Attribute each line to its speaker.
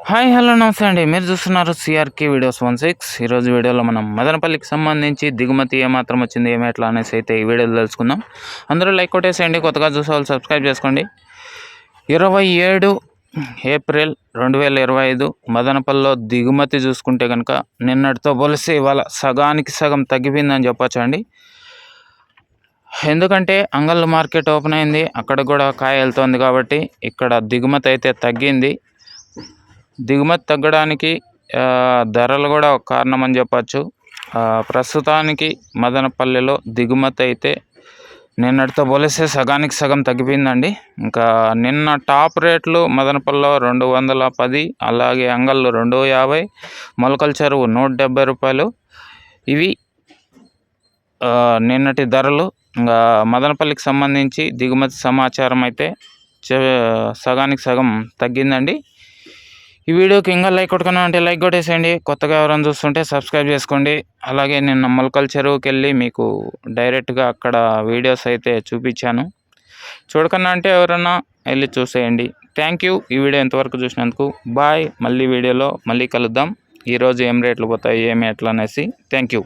Speaker 1: Hi hello నమస్తే అండి. మీరు చూస్తున్నారు సిఆర్కే వీడియోస్ 16. ఈరోజు వీడియోలో మనం మదనపల్లికి సంబంధించి దిగుమతి ఏమాత్రం వచ్చింది ఎట్లా అనేసి అయితే ఈ వీడియోలో తెలుసుకుందాం. అందరూ లైక్ కొట్టేసేయండి, కొత్తగా చూసే వాళ్ళు సబ్స్క్రైబ్ చేసుకోండి. 27 ఏప్రిల్ 2025 మదనపల్లిలో దిగుమతి చూసుకుంటే కనుక నిన్నటితో పోలిస్తే ఇవాళ సగానికి సగం తగ్గిపోయిందని చెప్పొచ్చు అండి. ఎందుకంటే అంగళ్ళు మార్కెట్ ఓపెన్ అయింది, అక్కడ కూడా కాయ వెళ్తుంది కాబట్టి ఇక్కడ దిగుమతి అయితే తగ్గింది. దిగుమతి తగ్గడానికి ధరలు కూడా ఒక కారణం అని చెప్పచ్చు. ప్రస్తుతానికి మదనపల్లిలో దిగుమతి అయితే నిన్నటితో పోలిస్తే సగానికి సగం తగ్గిపోయిందండి. ఇంకా నిన్న టాప్ రేట్లు మదనపల్లిలో 210, అలాగే అంగళ్ళు 250, మొలకల చెరువు 170 రూపాయలు. ఇవి నిన్నటి ధరలు. ఇంకా మదనపల్లికి సంబంధించి దిగుమతి సమాచారం అయితే సగానికి సగం తగ్గిందండి. ఈ వీడియోకి ఇంకా లైక్ కొట్టుకున్నా అంటే లైక్ కొట్టేసేయండి, కొత్తగా ఎవరైనా చూస్తుంటే సబ్స్క్రైబ్ చేసుకోండి. అలాగే నిన్న మొలకల చెరువుకి వెళ్ళి మీకు డైరెక్ట్గా అక్కడ వీడియోస్ అయితే చూపించాను. చూడకన్నా అంటే ఎవరైనా వెళ్ళి చూసేయండి. థ్యాంక్ యూ ఈ వీడియో ఎంతవరకు చూసినందుకు. బాయ్. మళ్ళీ వీడియోలో మళ్ళీ కలుద్దాం. ఈరోజు ఏం రేట్లు పోతాయి ఏమి ఎట్లా అనేసి. Thank you.